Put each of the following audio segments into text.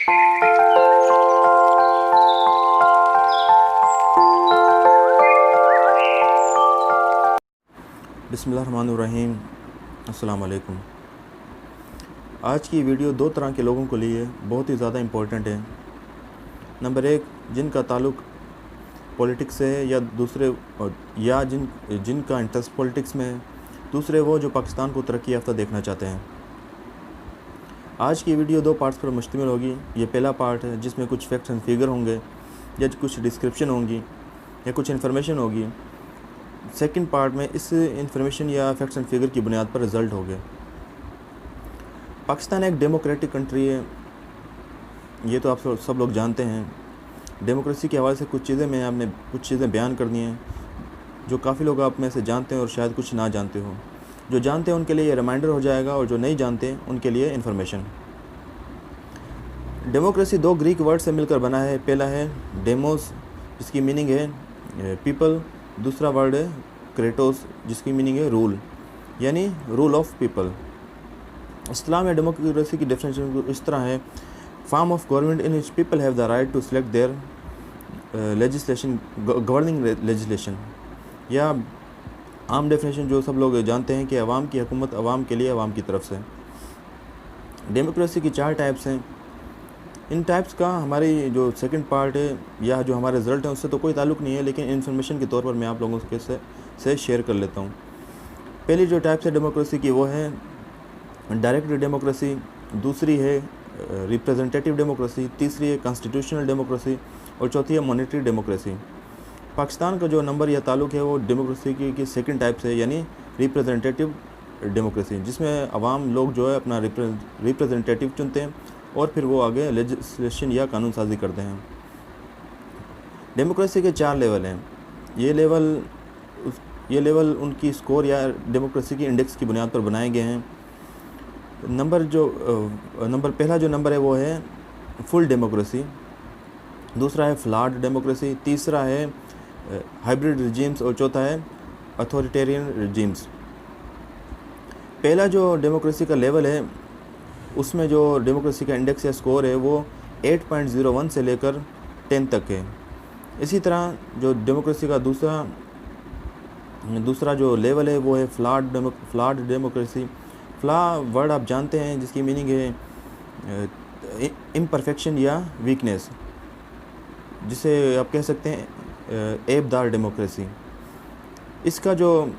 बिस्मिल्लाहिर्रहमानिर्रहीम। अस्सलाम वालेकुम। आज की वीडियो दो तरह के लोगों के लिए बहुत ही ज़्यादा इम्पोर्टेंट है। नंबर एक, जिनका ताल्लुक़ पॉलिटिक्स से है या दूसरे या जिनका इंटरेस्ट पॉलिटिक्स में है। दूसरे वो जो पाकिस्तान को तरक्की याफ्ता देखना चाहते हैं। आज की वीडियो दो पार्ट्स पर मुश्तमिल होगी। ये पहला पार्ट है जिसमें कुछ फैक्ट्स एंड फिगर होंगे या कुछ डिस्क्रिप्शन होंगी या कुछ इन्फॉर्मेशन होगी। सेकंड पार्ट में इस इंफॉर्मेशन या फैक्ट्स एंड फिगर की बुनियाद पर रिज़ल्ट होंगे। पाकिस्तान एक डेमोक्रेटिक कंट्री है, ये तो आप सब लोग जानते हैं। डेमोक्रेसी के हवाले से कुछ चीज़ें मैं आपने कुछ चीज़ें बयान करनी हैं जो काफ़ी लोग आप में से जानते हैं और शायद कुछ ना जानते हो। जो जानते हैं उनके लिए ये रिमाइंडर हो जाएगा और जो नहीं जानते उनके लिए इन्फॉर्मेशन। डेमोक्रेसी दो ग्रीक वर्ड से मिलकर बना है। पहला है डेमोस, जिसकी मीनिंग है पीपल। दूसरा वर्ड है क्रेटोस, जिसकी मीनिंग है रूल, यानी रूल ऑफ पीपल। इस्लाम में डेमोक्रेसी की डेफिनेशन इस तरह है: form of government in which people have the right to select their legislation governing legislation. या आम डेफिनेशन जो सब लोग जानते हैं कि अवाम की हुकूमत अवाम के लिए अवाम की तरफ से। डेमोक्रेसी की 4 टाइप्स हैं। इन टाइप्स का हमारी जो सेकंड पार्ट है या जो हमारे रिज़ल्ट हैं उससे तो कोई ताल्लुक़ नहीं है, लेकिन इन्फॉर्मेशन के तौर पर मैं आप लोगों के से शेयर कर लेता हूँ। पहली जो टाइप्स है डेमोक्रेसी की वो है डायरेक्ट डेमोक्रेसी, दूसरी है रिप्रेजेंटेटिव डेमोक्रेसी, तीसरी है कॉन्स्टिट्यूशनल डेमोक्रेसी और चौथी है मॉनेटरी डेमोक्रेसी। पाकिस्तान का जो नंबर या ताल्लुक़ है वो डेमोक्रेसी की सेकंड टाइप से, यानी रिप्रेजेंटेटिव डेमोक्रेसी, जिसमें अवाम लोग जो है अपना रिप्रेजेंटेटिव चुनते हैं और फिर वो आगे लेजिस्लेशन या कानून साजी करते हैं। डेमोक्रेसी के 4 लेवल हैं। ये लेवल उनकी स्कोर या डेमोक्रेसी की इंडेक्स की बुनियाद पर बनाए गए हैं। पहला जो नंबर है वो है फुल डेमोक्रेसी, दूसरा है फ्लॉड डेमोक्रेसी, तीसरा है हाइब्रिड रिजीम्स और चौथा है अथॉरिटेरियन रिजीम्स। पहला जो डेमोक्रेसी का लेवल है उसमें जो डेमोक्रेसी का इंडेक्स या स्कोर है वो 8.01 से लेकर 10 तक है। इसी तरह जो डेमोक्रेसी का दूसरा जो लेवल है वो है फ्लॉड डेमोक्रेसी। फ्लॉ वर्ड आप जानते हैं, जिसकी मीनिंग है इम्परफेक्शन या वीकनेस, जिसे आप कह सकते हैं ऐबदार डेमोक्रेसी। इसका जो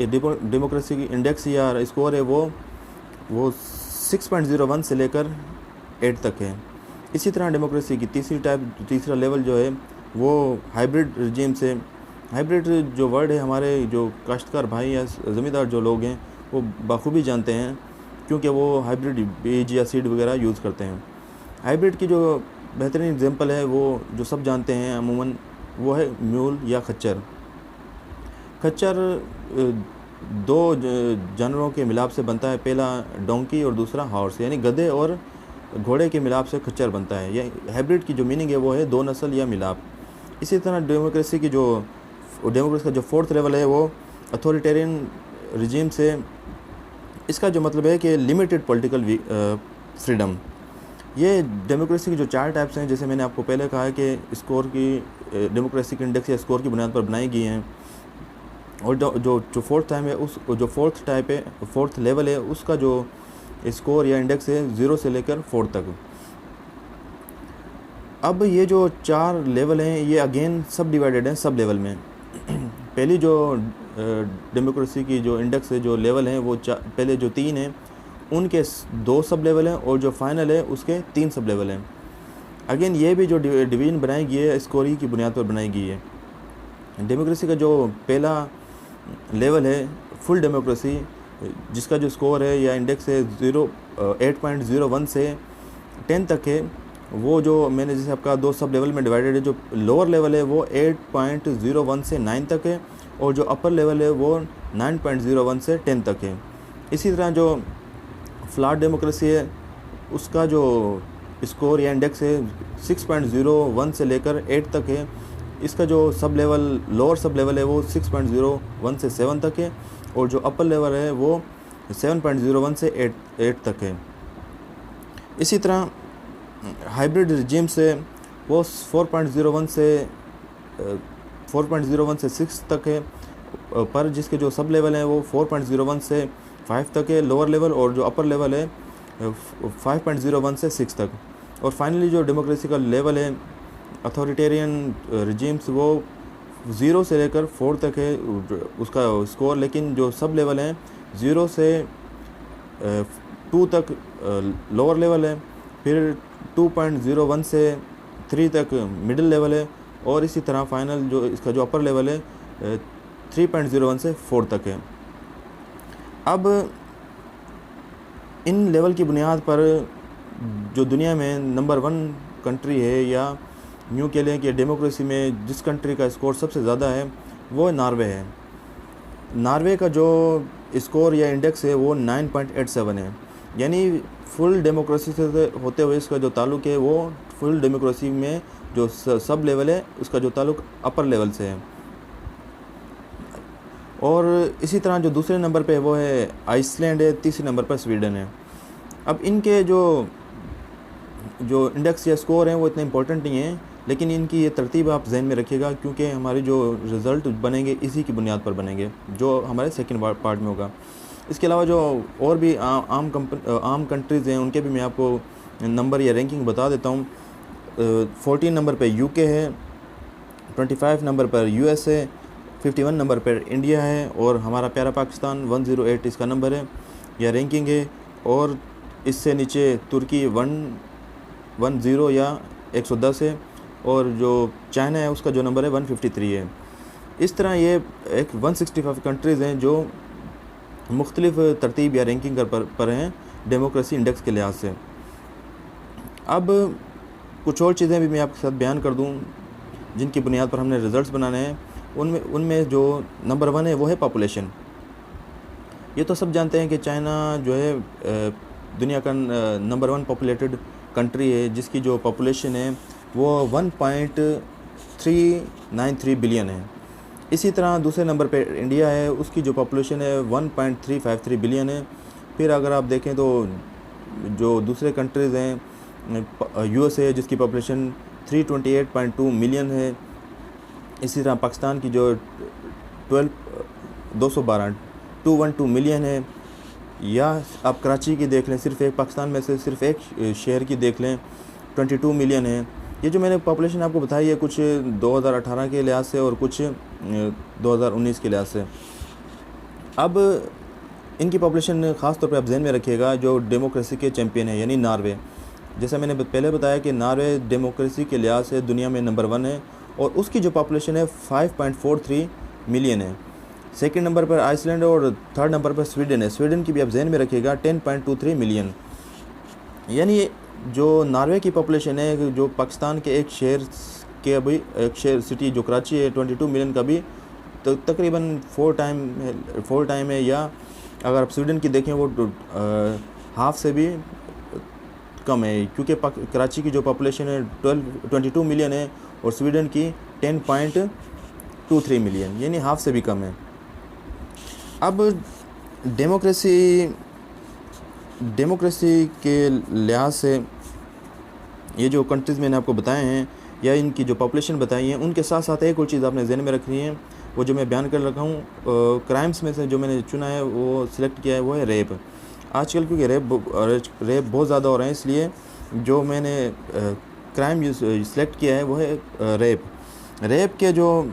डेमोक्रेसी की इंडेक्स या स्कोर है वो 6.01 से लेकर 8 तक है। इसी तरह डेमोक्रेसी की तीसरा लेवल जो है वो हाइब्रिड रिजीम से। हाइब्रिड जो वर्ड है हमारे जो काश्तकार भाई या ज़मींदार जो लोग हैं वो बखूबी जानते हैं, क्योंकि वो हाइब्रिड बीज या सीड वगैरह यूज़ करते हैं। हाइब्रिड की जो बेहतरीन एग्जांपल है वो जो सब जानते हैं अमूमन, वो है म्यूल या खच्चर। खच्चर दो जानवरों के मिलाप से बनता है, पहला डोंकी और दूसरा हॉर्स, यानी गधे और घोड़े के मिलाप से खच्चर बनता है। यह हाइब्रिड की जो मीनिंग है वो है दो नस्ल या मिलाप। इसी तरह डेमोक्रेसी का जो फोर्थ लेवल है वो अथॉरिटेरियन रिजीम से। इसका जो मतलब है कि लिमिटेड पॉलिटिकल फ्रीडम। ये डेमोक्रेसी की जो 4 टाइप्स हैं, जैसे मैंने आपको पहले कहा है कि स्कोर की डेमोक्रेसी के इंडेक्स या स्कोर की बुनियाद पर बनाई गई हैं। और जो फोर्थ लेवल है उसका जो स्कोर या इंडेक्स है 0 से लेकर 4 तक। अब ये जो 4 लेवल हैं ये अगेन सब डिवाइडेड हैं सब लेवल में। पहली जो डेमोक्रेसी की जो इंडेक्स है जो लेवल हैं वो पहले जो 3 हैं उनके 2 सब लेवल हैं और जो फाइनल है उसके 3 सब लेवल हैं। अगेन ये भी जो डिवीजन बनाई गई है स्कोरिंग की बुनियाद पर बनाई गई है। डेमोक्रेसी का जो पहला लेवल है फुल डेमोक्रेसी, जिसका जो स्कोर है या इंडेक्स है 8.01 से 10 तक है। वो जो मैंने जैसे आपका 2 सब लेवल में डिवाइडेड है, जो लोअर लेवल है वो 8.01 से 9 तक है और जो अपर लेवल है वो 9.01 से 10 तक है। इसी तरह जो फ्लॉड डेमोक्रेसी है उसका जो स्कोर या इंडेक्स है 6.01 से लेकर 8 तक है। इसका जो लोअर सब लेवल है वो 6.01 से 7 तक है और जो अपर लेवल है वो 7.01 से 8 तक है। इसी तरह हाइब्रिड रिजीम से वो 4.01 से 6 तक है, पर जिसके जो सब लेवल हैं वो 4.01 से 5 तक है लोअर लेवल, और जो अपर लेवल है 5.01 से 6 तक। और फाइनली जो डेमोक्रेसी का लेवल है अथॉरिटेरियन रिजीम्स वो 0 से लेकर 4 तक है उसका स्कोर, लेकिन जो सब लेवल हैं 0 से 2 तक लोअर लेवल है, फिर 2.01 से 3 तक मिडिल लेवल है, और इसी तरह फाइनल जो इसका जो अपर लेवल है 3.01 से 4 तक है। अब इन लेवल की बुनियाद पर जो दुनिया में नंबर 1 कंट्री है, या यूँ कह लें कि डेमोक्रेसी में जिस कंट्री का स्कोर सबसे ज़्यादा है वो नॉर्वे है। नॉर्वे का जो स्कोर या इंडेक्स है वो 9.87 है, यानी फुल डेमोक्रेसी से होते हुए इसका जो ताल्लुक़ है वो फुल डेमोक्रेसी में जो सब लेवल है उसका जो ताल्लुक़ अपर लेवल से है। और इसी तरह जो दूसरे नंबर पे वो है आइसलैंड है, तीसरे नंबर पर स्वीडन है। अब इनके जो इंडेक्स या स्कोर हैं वो इतने इंपॉर्टेंट नहीं हैं, लेकिन इनकी ये तरतीब आप जहन में रखिएगा, क्योंकि हमारे जो रिज़ल्ट बनेंगे इसी की बुनियाद पर बनेंगे, जो हमारे सेकंड पार्ट में होगा। इसके अलावा जो और भी आम कंट्रीज़ हैं उनके भी मैं आपको नंबर या रैंकिंग बता देता हूँ। 14 नंबर पे यूके है, 25 नंबर पर यूएस है, 51 नंबर पर इंडिया है, और हमारा प्यारा पाकिस्तान 108 इसका नंबर है या रैंकिंग है। और इससे नीचे तुर्की 110 या 110 है, और जो चाइना है उसका जो नंबर है 153 है। इस तरह ये एक 165 कंट्रीज़ हैं जो मुख्तलिफ़ तरतीब या रैंकिंग पर हैं डेमोक्रेसी इंडेक्स के लिहाज से। अब कुछ और चीज़ें भी मैं आपके साथ बयान कर दूं जिनकी बुनियाद पर हमने रिज़ल्ट्स बनाने हैं। उनमें जो नंबर 1 है वो है पॉपुलेशन। ये तो सब जानते हैं कि चाइना जो है दुनिया का नंबर 1 पॉपुलेटेड कंट्री है, जिसकी जो पॉपुलेशन है वो 1.393 बिलियन है। इसी तरह दूसरे नंबर पे इंडिया है, उसकी जो पॉपुलेशन है 1.353 बिलियन है। फिर अगर आप देखें तो जो दूसरे कंट्रीज़ हैं यूएस है, जिसकी पॉपुलेशन 328.2 मिलियन है। इसी तरह पाकिस्तान की जो 212 मिलियन है। या आप कराची की देख लें, सिर्फ एक पाकिस्तान में से सिर्फ एक शहर की देख लें 22 मिलियन है। ये जो मैंने पॉपुलेशन आपको बताई है कुछ 2018 के लिहाज से और कुछ 2019 के लिहाज से। अब इनकी पॉपुलेशन ख़ास तौर पे आप ध्यान में रखिएगा, जो डेमोक्रेसी के चैम्पियन है यानी नॉर्वे। जैसा मैंने पहले बताया कि नॉर्वे डेमोक्रेसी के लिहाज से दुनिया में नंबर 1 है, और उसकी जो पॉपुलेशन है 5.43 मिलियन है। सेकंड नंबर पर आइसलैंड और थर्ड नंबर पर स्वीडन है। स्वीडन की भी आप जहन में रखिएगा 10.23 मिलियन। यानी जो नॉर्वे की पॉपुलेशन है, जो पाकिस्तान के एक शहर के अभी एक शहर सिटी जो कराची है 22 मिलियन का भी तो तकरीबन 4 टाइम है। या अगर आप स्वीडन की देखें वो हाफ से भी कम है, क्योंकि कराची की जो पॉपुलेशन है 22 मिलियन है और स्वीडन की 10.23 मिलियन, यानी हाफ से भी कम है। अब डेमोक्रेसी के लिहाज से ये जो कंट्रीज़ मैंने आपको बताए हैं या इनकी जो पॉपुलेशन बताई है, उनके साथ साथ एक और चीज़ आपने ज़हन में रखनी है, वो जो मैं बयान कर रखा हूँ। क्राइम्स में से जो मैंने चुना है वो सिलेक्ट किया है वो है रेप। आजकल क्योंकि रेप बहुत ज़्यादा हो रहे हैं, इसलिए जो मैंने क्राइम सिलेक्ट किया है वो है रेप। रेप के जो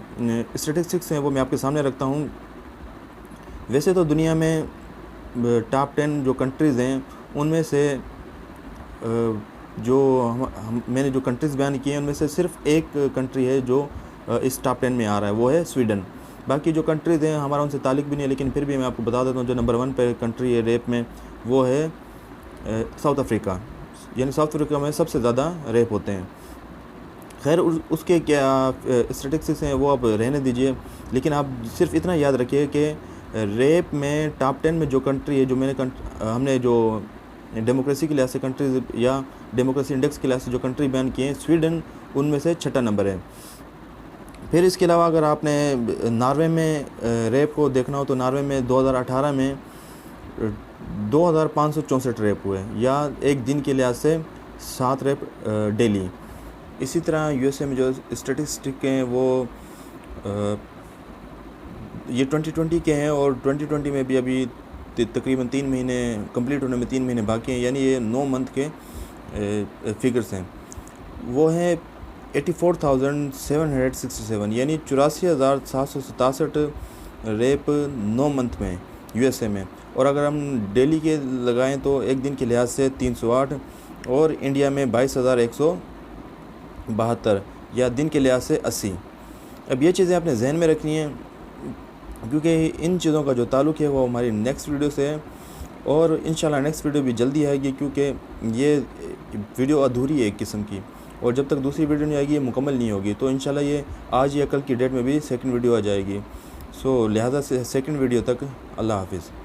स्टैटिस्टिक्स हैं वो मैं आपके सामने रखता हूँ। वैसे तो दुनिया में टॉप 10 जो कंट्रीज़ हैं उनमें से जो मैंने जो कंट्रीज़ बयान किए हैं उनमें से सिर्फ एक कंट्री है जो इस टॉप 10 में आ रहा है, वो है स्वीडन। बाकी जो कंट्रीज़ हैं हमारा उनसे ताल्लुक़ भी नहीं है, लेकिन फिर भी मैं आपको बता देता हूँ जो नंबर 1 पे कंट्री है रेप में वो है साउथ अफ्रीका। यानी साउथ अफ्रीका में सबसे ज़्यादा रेप होते हैं। खैर उसके क्या स्टैटिस्टिक्स हैं वो आप रहने दीजिए, लेकिन आप सिर्फ इतना याद रखिए कि रेप में टॉप 10 में जो कंट्री है, जो हमने जो डेमोक्रेसी के लिहाज से कंट्रीज या डेमोक्रेसी इंडेक्स के लिहाज से जो कंट्री बैन किए हैं, स्वीडन उनमें से 6ठा नंबर है। फिर इसके अलावा अगर आपने नॉर्वे में रेप को देखना हो तो नॉर्वे में 2018 में 2564 रेप हुए, या एक दिन के लिहाज से 7 रेप डेली। इसी तरह यूएसए में जो स्टैटिस्टिक हैं वो ये 2020 के हैं, और 2020 में भी अभी तकरीबन 3 महीने कंप्लीट होने में 3 महीने बाकी हैं, यानी ये 9 मंथ के फिगर्स हैं। वो हैं 84,767, यानी 84,767 रेप 9 मंथ में यूएसए में। और अगर हम डेली के लगाएं तो एक दिन के लिहाज से 308, और इंडिया में 22,172, या दिन के लिहाज से 80। अब ये चीज़ें आपने जहन में रखनी है, क्योंकि इन चीज़ों का जो ताल्लुक़ है वो हमारी नेक्स्ट वीडियो से है, और इंशाल्लाह नेक्स्ट वीडियो भी जल्दी आएगी, क्योंकि ये वीडियो अधूरी है एक किस्म की, और जब तक दूसरी वीडियो नहीं आएगी ये मुकम्मल नहीं होगी। तो इंशाल्लाह ये आज या कल की डेट में भी सेकंड वीडियो आ जाएगी। सो लिहाजा से सेकंड वीडियो तक अल्लाह हाफिज़।